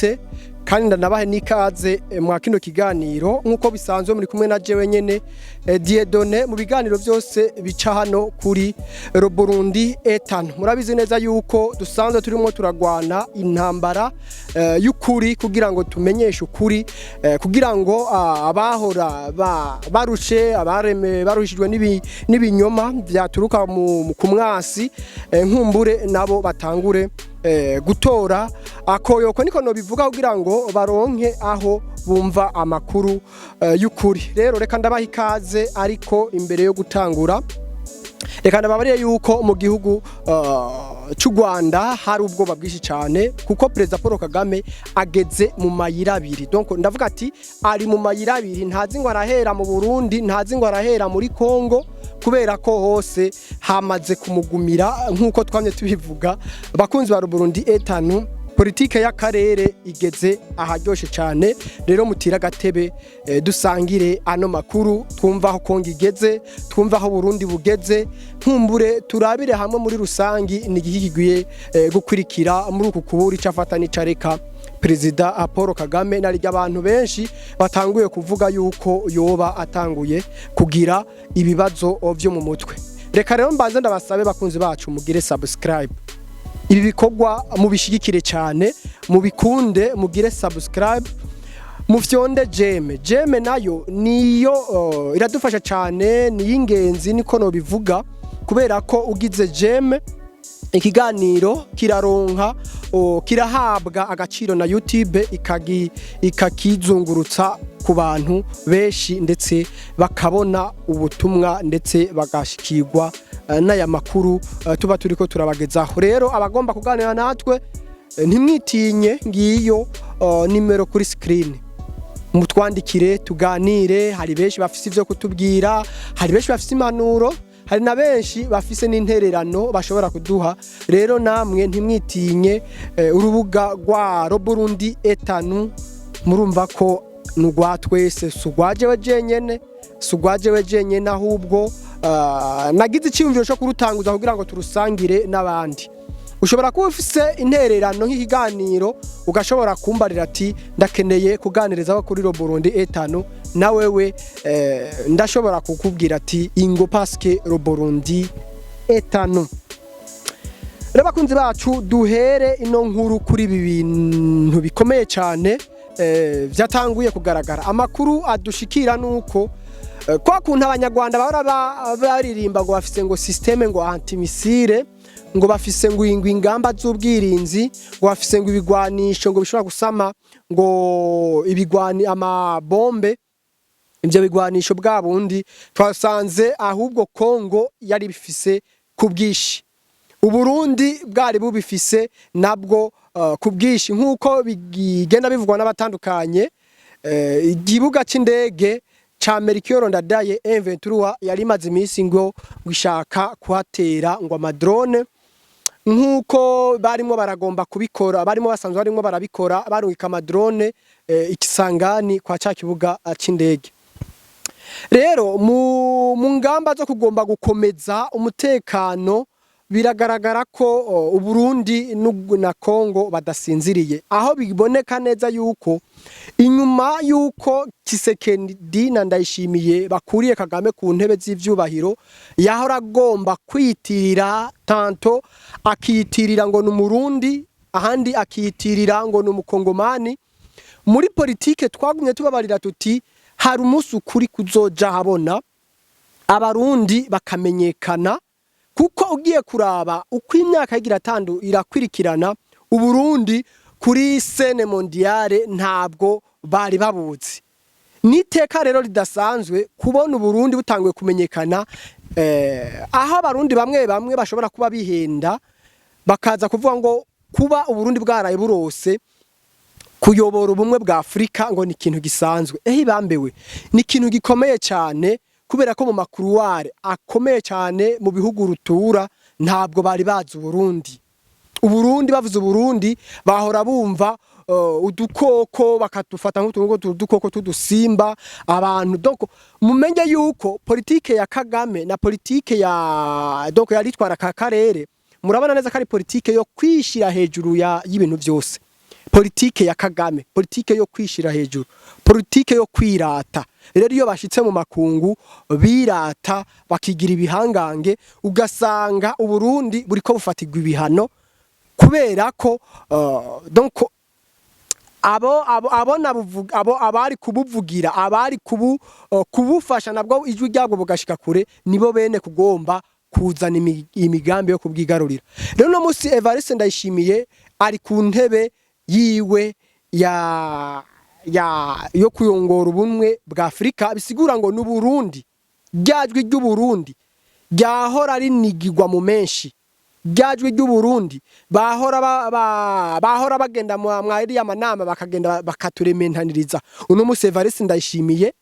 mwaramutse kandi ndanabahe nikaze mwa kino kiganiro nkuko bisanzwe muri kumwe na jewe nyene Dieudonné mu biganiro byose bica hano kuri Burundi etano. Murabizi neza yuko dusanzwe turimo turagwana intambara y'ukuri kugira ngo tumenyeshe ukuri kugira ngo abahora barushe abareme barushijwe n'ibinyoma byaturuka ku mwasi nkumbure nabo batangure gutora akoyoko niko no bivuga kugira ngo baronke aho bumva amakuru y'ukuri. Rero reka ndabaha ikaze, ariko imbere yo gutangura reka ndababariye yuko mu gihugu cy'u Rwanda hari ubwoba bwinshi cyane kuko Perezida Paul Kagame ageze mu mayira abiri. Donc ndavuga ati ari mu mayira abiri, ntazi ngo arahera mu Burundi, ntazi ngo arahera muri Kongo, kubera ko hose hamaze kumugumira nkuko twamye tubivuga. Bakunzi ba Burundi etano, politike y'akarere igeze aharyoshe cyane. Rero mutira gatebe dusangire ano makuru, twumva aho Kongo igeze, twumva aho Burundi bugeze, nkumbure turabire hamwe muri rusangi nigihigwiye gukurikira muri uku kuburi cafata n'icareka Perezida Paul Kagame. Naryo abantu benshi batanguye kuvuga yuko yoba atanguye kugira ibibazo byo mu mutwe. Reka rero mbanze ndabasabe bakunzi bacu mugire subscribe, ibi bikorwa mubishigikire cyane, mubikunde, mugire subscribe, mufyonde jeme nayo niyo iradufasha cyane, ni y'ingenzi niko no bivuga, kubera ko ugize jeme ikiganiro kiraronka kirahabwa agaciro na YouTube ikakizungurutsa ku bantu benshi, ndetse bakabona ubutumwa ndetse bagashikirwa n'aya makuru tuba turiko turabagezaho. Rero abagomba kuganira natwe ntimwitinye, ngiyo nimero kuri screen, mutwandikire tuganire. Hari benshi bafise ivyo kutubwira, hari benshi bafise impanuro, hari na benshi bafise n'intererano bashobora kuduha. Rero namwe ntimwitinye, urubuga rwa Burundi etano murumva ko nugwa twese, sugwajewe jenyene ahubwo nagize icyumviro cyo kurutanguza kugira ngo turusangire n'abandi. Ushobora kuba ufise intererano nk'ikiganiro ugashobora kumbarira ati ndakeneye kuganiriza kuri Burundi etano, na wewe ndashobora kukubwira ati ingo paske Burundi etano. Reba bakunzi bacu, duhere ino nkuru kuri ibi bintu bikomeye cyane byatanguye kugaragara. Amakuru adushikira nuko kwa kuntu abanyarwanda bahora baririmba ngo bafise ngo systeme ngo antimisile, ngo bafise ngo ingamba z'ubwirinzi, ngo bafise ngo ibigwanisho ngo bishobora gusama ngo ibigwani amabombe, ibyo bigwanisho bwa bundi twasanze ahubwo Kongo yari bifise kubwishi, Uburundi bwari bubifise nabwo kubwishi. Nkuko bigenda bivugwa n'abatandukanye, igibuga c'indege cha Melchior Ndadaye M23 yari maze iminsi ngo gushaka kuhatera ngo amadrone, nkuko barimo baragomba kubikora, barimo basanzwe barimo barabikora, barungika amadrone ikisangani kwa ca kibuga c'indege. Rero mu ngamba zo kugomba gukomeza umutekano, biragaragara ko Uburundi na Kongo badasinziriye, aho biboneka neza yuko inyuma yuko Tshisekedi na Ndayishimiye bakuriye Kagame ku ntebe z'ivyubahiro, yahora agomba kwitirira, tanto akitirira ngo n'umurundi, ahandi akitirira ngo n'umukongomani. Muri politike twagumye tubabarira tuti hari umunsi ukuri kuzoja habona, abarundi bakamenyekana, kuko ugiye kuraba uko imyaka yigira tandu irakwirikirana, Uburundi kuri scene mondiale ntabwo bari babuzi. Niteka rero ridasanzwe kubona Uburundi butanguye kumenyekana, aho abarundi bamwe bashobora kuba bihenda bakaza kuvuga ngo kuba Uburundi bwaraye burose kuyobora ubumwe bwa Afrika ngo ni ikintu gisanzwe. Bambewe ni ikintu gikomeye cyane, kubera ko mu makuruware akomeye cyane mu bihugu rutura ntabwo bari bazi Uburundi bavuze Uburundi bahora bumva udukoko bakatufata nk'udukoko tudusimba abantu. Donc mumenye yuko politike ya Kagame na politike ya yaritwara ka karere, murabona neza ko ari politike yo kwishira hejuru y'ibintu byose. politike ya Kagame, politike yo kwishira hejuru, politike yo kwirata. Rero iyo bashitse mu makungu birata bakigira ibihangange, ugasanga Uburundi buriko bufatirwa ibihano kubera ko donc abari kubuvugira, abari kubufasha nabwo ijwi ryabwo bugashika kure, nibo bene kugomba kuzana imigambi yo kubwigarurira. Rero no musi Evariste Ndayishimiye ari ku ntebe yiwe yo kuyongora ubumwe bwa Afrika, bisigura ngo n'Uburundi, ryajwi ry'Uburundi ryahora rinigirwa mu menshi, ryajwi ry'Uburundi bahora bagenda mwari y'amanama bakagenda bakaturementaniriza. Uno musi Evariste Ndayishimiye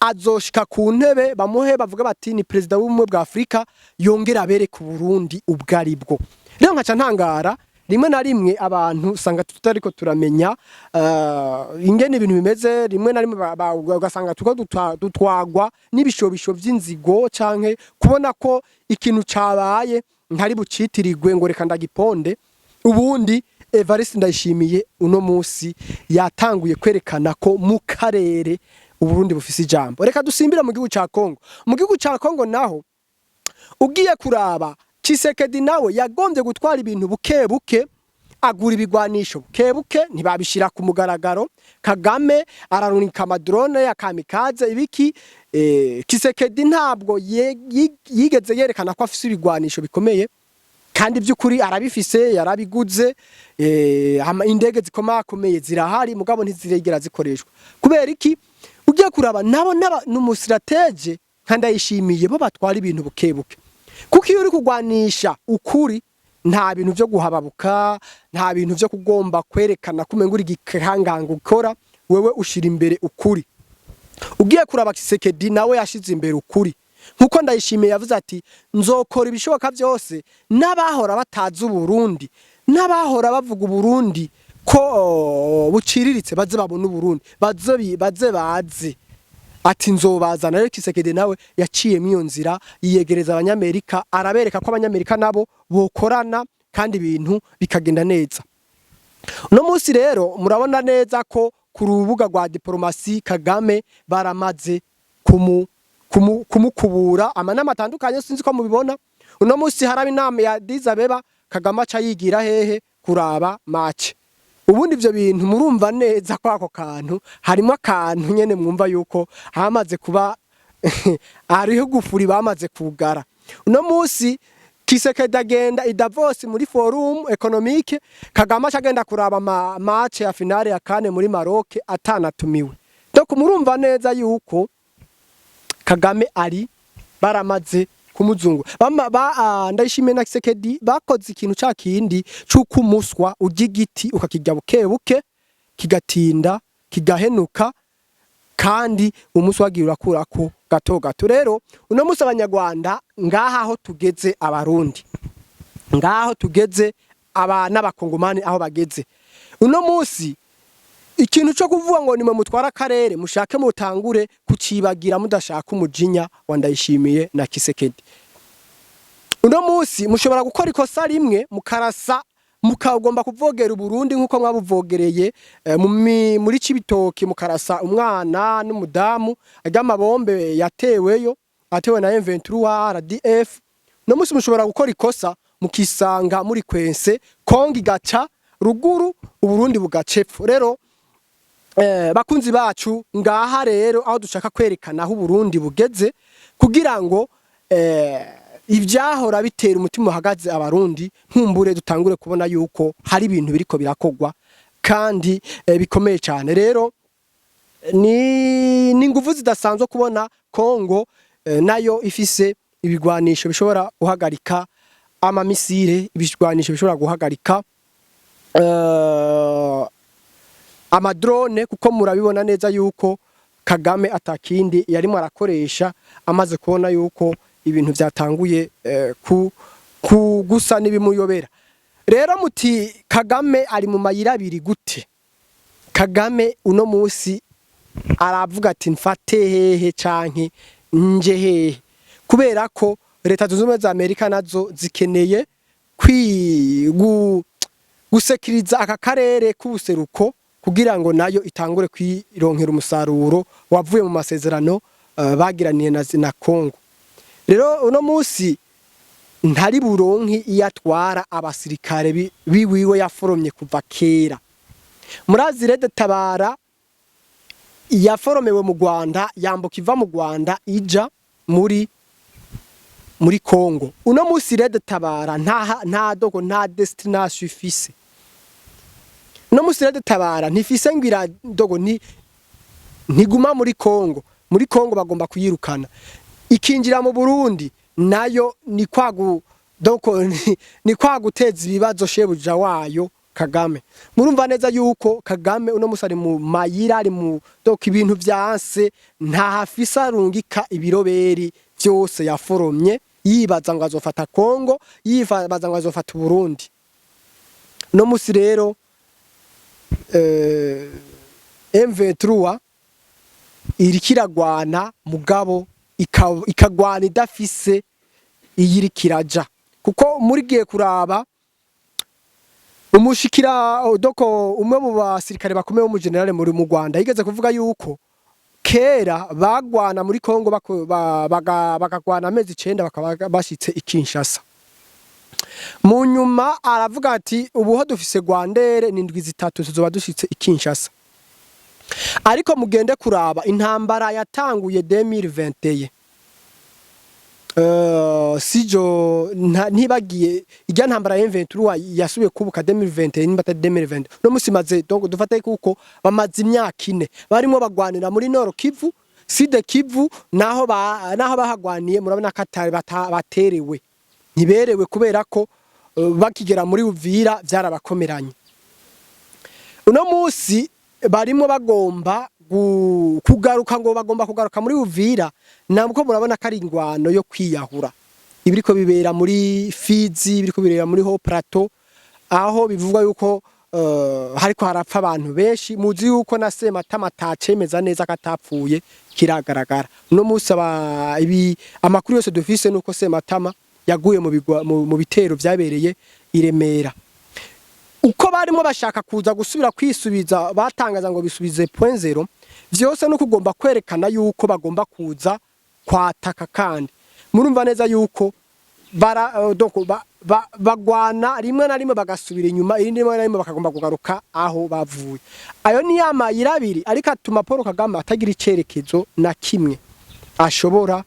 azoshika ku ntebe bamuhe bavuga bati ni president w'ubumwe bwa Afrika, yongera abereka Uburundi ubwari bwo. Rero nkaca ntangara rimwe na rimwe abantu usanga tutariko turamenya ingene ibintu bimeze, rimwe na rimwe ugasanga tuko dutwagwa n'ibishobisho vy'inzigo canke kubona ko ikintu cabaye ntari bucitirigwe ngo reka ndagiponde. Ubundi Evariste Ndayishimiye uno musi yatanguye kwerekana ko mu karere Uburundi bufise ijambo. Reka dusimbira mu gihugu ca Kongo. Mu gihugu ca Kongo naho ugiye kuraba Tshisekedi nawe yagombye gutwara ibintu buke buke, agura ibigwanisho buke buke, ntibabishira ku mugaragaro. Kagame ararunika amadrone ya kamikaze ibiki. Tshisekedi ntabwo yigeze yerekana ko afise ibigwanisho bikomeye, kandi by'ukuri arabifise, yarabiguze. Indege zikomakomeye zirahari mugabo ntiziregera zikoreshwa. Kubera iki? Ugiye kuraba nabo n'umustrategie nka Ndayishimiye bo batwara ibintu buke buke, kuko iyo uri kugwanisha ukuri nta bintu byo guhababuka, nta bintu byo kugomba kwerekana kumenga uri gikanganga ukora, wewe ushira imbere ukuri. Ugiye kuraba Tshisekedi nawe yashize imbere ukuri, nkuko Ndayishimiye yavuze ati nzokora ibishoboka byose n'abahora batazi Uburundi, n'abahora bavuga Uburundi ko buciriritse baze babona Uburundi, baze ati nzobazana. Rero Tshisekedi nawe yaciye miyo nzira, yiyegereza abanyamerika, arabereka ko abanyamerika nabo bokorana kandi ibintu bikagenda neza. No musi rero murabona neza ko ku rubuga rwa diplomasi Kagame baramaze kumukubura amanama atandukanye, sinzi ko mubibona. Uno musi haraba inama ya Addis Abeba, Kagame aca yigira hehe kuraba match. Ubundi ivyo bintu murumva neza ko ako kantu harimo akantu nyene mwumva yuko hamaze kuba ariho gufuri bamaze kugara. Uno musi Tshisekedi agenda i Davos muri forum economique, Kagame agenda kuraba match ya finale ya kane muri Maroc atanatumiwe. Donc murumva neza yuko Kagame ari baramaze kumuzungu. Ndayishimiye na Tshisekedi bakoze ikintu ca kindi cyuko umuswa ugigiti ukakijya buke buke kigatinda kigahenuka, kandi umuswa wagira urakurako gato gato. Rero uno musi abanyarwanda ngaha aho tugeze, abarundi ngaho tugeze, n'abakongomani aho bageze uno musi, ikintu cyo kuvuga ngo nimwe mutwara akarere mushake mutangure kucibagira mudashaka umujinya wa Ndayishimiye na Tshisekedi. Uno musi mushobora gukora ikosa rimwe mukarasa, mukagomba kuvogera Uburundi nkuko mwabuvogereye muri Cibitoke, mukarasa umwana n'umudamu ajyamabombe yateweyo, atewe na M23 RDF. Uno musi mushobora gukora ikosa mukisanga muri kwense, Kongo igaca ruguru, Uburundi bugacepfo. Rero bakunzi bacu ngaha rero aho dushaka kwerekana aho Uburundi bugeze, kugira ngo ibyahora bitera umutima uhagaze abarundi nkumbure dutangure kubona yuko hari ibintu biriko birakogwa kandi bikomeye cyane. Rero ni nguvu zidasanzwe kubona Kongo nayo ifise ibigwanisho bishobora guhagarika amamisire, ibigwanisho bishobora guhagarika amadrone, kuko murabibona neza yuko Kagame atakindi yarimo arakoresha amaze kubona yuko ibintu byatanguye gusa n'ibimuyobera. Rero muti Kagame ari mu mayira abiri gute? Kagame uno musi aravuga ati mfate hehe canke nje hehe, kubera ko Leta Zunze Ubumwe za Amerika nazo zikeneye gusekiriza aka karere k'ubuseruko kugira ngo nayo itangure kwironkera umusaruro wavuye mu masezerano bagiraniye na Kongo. Rero uno munsi ntari buronki iyatwara abasirikare biwiwe yaforomye kuva kera. Murazi Red Tabara yaforomewe mu Rwanda, yambuka iva mu Rwanda ija muri Kongo. Uno munsi Red Tabara nta destination ifise. Uno munsi Red Tabara ntifise ngira dogo ntiguma muri Kongo. Muri Kongo bagomba kuyirukana. Ikinjira mu Burundi nayo ni kwaguteza ibibazo shebuja wayo Kagame. Murumva neza yuko Kagame uno musari mu mayira ari mu doka ibintu byanse nta hafisa rungika ibiroberi byose yaforomye yibaza ngo azofata Kongo, yibaza ngo azofata Burundi. No musi rero M23 irikiragwana mugabo ikagwana idafise iyirikiraja, kuko muri giye kuraba umushikira doko umwe mu basirikare bakomeye mu generale muri mu Rwanda yigeze kuvuga yuko kera bagwana muri Kongo bakagwana amezi 9 bakaba bashitse ikinshasa. Mu nyuma aravuga ati ubuho dufise Rwandere n'indwi zitatu tuzoba dushitse ikinshasa. Ariko mugende kuraba intambara yatanguye 2021 sijo ntibagiye ijya ntambara ya M23 yasubiye kubuka 2021 n'imbata 2020 no musimaze donc dufate kuko bamaze imyaka 4 barimo bagwanira muri Nord Kivu, Sud Kivu, naho bahagwaniye murabona katari baterewe ntiberewe kubera ko bakigera muri Uvira byarabakomeranye. Uno munsi barimo bagomba kugaruka ngo bagomba kugaruka muri Uvira, namko murabona kari ingwano yo kwiyahura ibiriko bibera muri Fizi, ibiriko bibera muri Haut Plateau, aho bivugwa yuko hariko harapfa abantu benshi. Muzi yuko na Sematama atacemeza neza katapfuye kiragaragara. No musaba ibi amakuru yose dufise nuko Sematama yaguye mu bitero byabereye iremera. Uko barimo bashaka kuza gusubira kwisubiza batangaza ngo bisubize point zero, vyose no kugomba kwerekana yuko bagomba kuza kwataka kandi murumva neza yuko bagwana rimwe na rimwe bagasubira inyuma, irindi rimwe na rimwe bakagomba kugaruka aho bavuye. Ayo ni yamayira abiri ariko atuma Paul Kagame atagira icerekezo na kimwe ashobora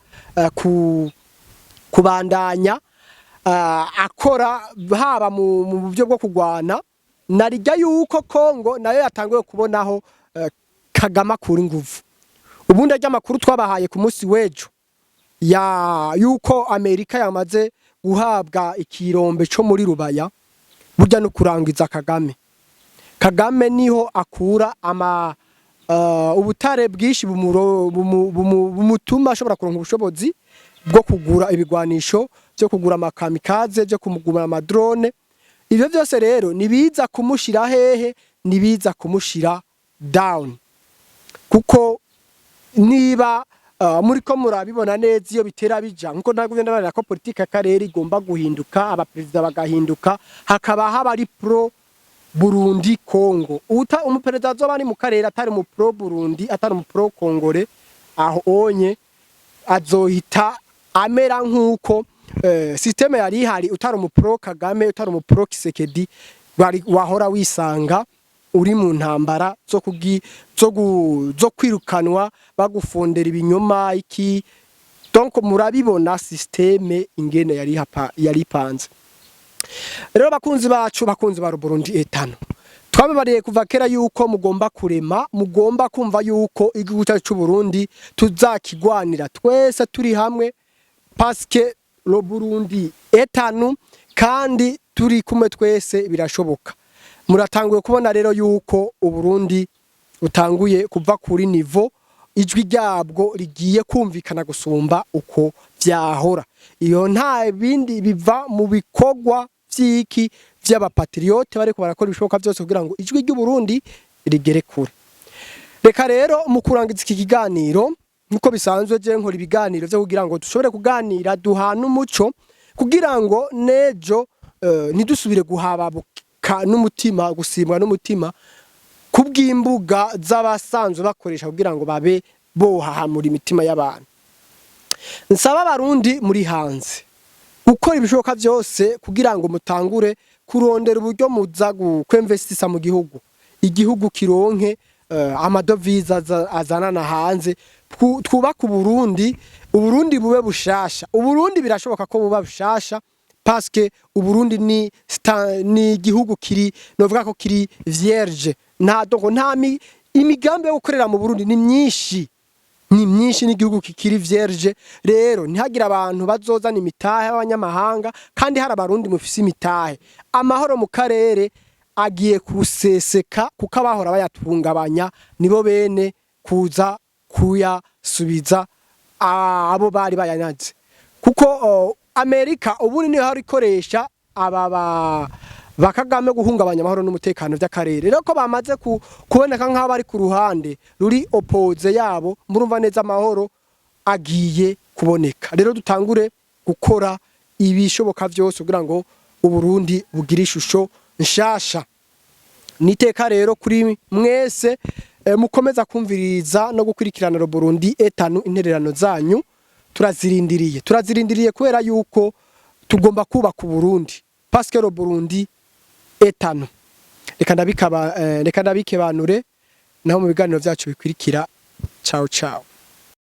kubandanya akora haba mu buryo bwo kugwana. Narijya yuko Kongo nayo yatanguye kubonaho Kagame akura inguvu. Ubundi ajya makuru twabahaye ku munsi wejo yuko Amerika yamaze guhabwa ikirombe cyo muri Rubaya burya no kurangiza Kagame niho akura ubutare bwishi bumutuma ashobora kuronka ubushobozi bwo kugura ibigwanisho, byo kugura amakamikaze, byo kumugura amadrone. Ibyo byose rero nibiza kumushira hehe, nibiza kumushira down, kuko niba muri ko murabibona neza iyo bitera bija nkuko ndaguvye ko politique akarere igomba guhinduka, abaperezida bagahinduka, hakaba habari pro Burundi Kongo. Umuperezida azoba ari mu karere atari mu pro Burundi, atari mu pro Kongore, aho onye azohita amera nkuko systeme yari ihari, utari mu pro Kagame, utari mu pro Kisekedi, wahora wisanga uri mu ntambara zo kwirukanwa bagufondera ibinyoma iki. Donc murabibona systeme ingene yari ipanze. Rero bakunzi bacu, bakunzi ba Burundi etano, twababariye kuva kera yuko mugomba kurema, mugomba kumva yuko igihugu cyacu Burundi tuzakigwanira twese turi hamwe, parce que le Burundi etano kandi turi kumwe twese birashoboka. Muratanguye kubona rero yuko Uburundi utanguye kuva kuri niveau ijwi ryabwo rigiye kumvikana gusumba uko vyahora. Iyo nta bindi biva mu bikogwa vyiki vy'abapatriote bariko barakora ibishoboka byose kugira ngo ijwi ry'Uburundi rigere kure. Reka rero mu kurangiza iki kiganiro nkuko bisanzwe je nkora ibiganiro byo kugira ngo dushobore kuganira duhana umuco kugira ngo nejo nidusubire guhaba eka n'umutima gusimbwa n'umutima kubw'imbuga z'abasanzwe bakoresha kugira ngo babe bohahamura imitima y'abantu. Nsaba abarundi muri hanze gukora ibishoboka byose kugira ngo mutangure kurondera uburyo muza kwinvestisa mu gihugu, igihugu kironke amadovize azanana hanze, twubaka Uburundi bube bushasha. Uburundi birashoboka ko buba bushasha parce que Uburundi ni igihugu kiri novuga ko kiri vierge, nta imigambi yo gukorera mu Burundi ni myinshi n'igihugu kikiri vierge. Rero ntihagira abantu bazozana imitahe y'abanyamahanga kandi hari abarundi mufise imitahe. Amahoro mu karere agiye kuseseka kuko abahora bayatungabanya nibo bene kuza kuyasubiza abo bari bayanyaze, kuko Amerika ubundi niho hari ikoresha aba bakagame guhungabanya amahoro n'umutekano by'akarere. Rero ko bamaze kuboneka nk'abo bari ku ruhande ruri oppoze yabo, murumva neza amahoro agiye kuboneka. Rero dutangure gukora ibishoboka byose kugira ngo Uburundi bugire ishusho nshasha. Niteka rero kuri mwese mukomeza kumviriza no gukurikirana Burundi etanu, intererano zanyu turazirindiriye kubera yuko tugomba kubaka Uburundi parce que Burundi etanu. Reka ndabikebanure naho mu biganiro byacu bikurikira. Ciao ciao.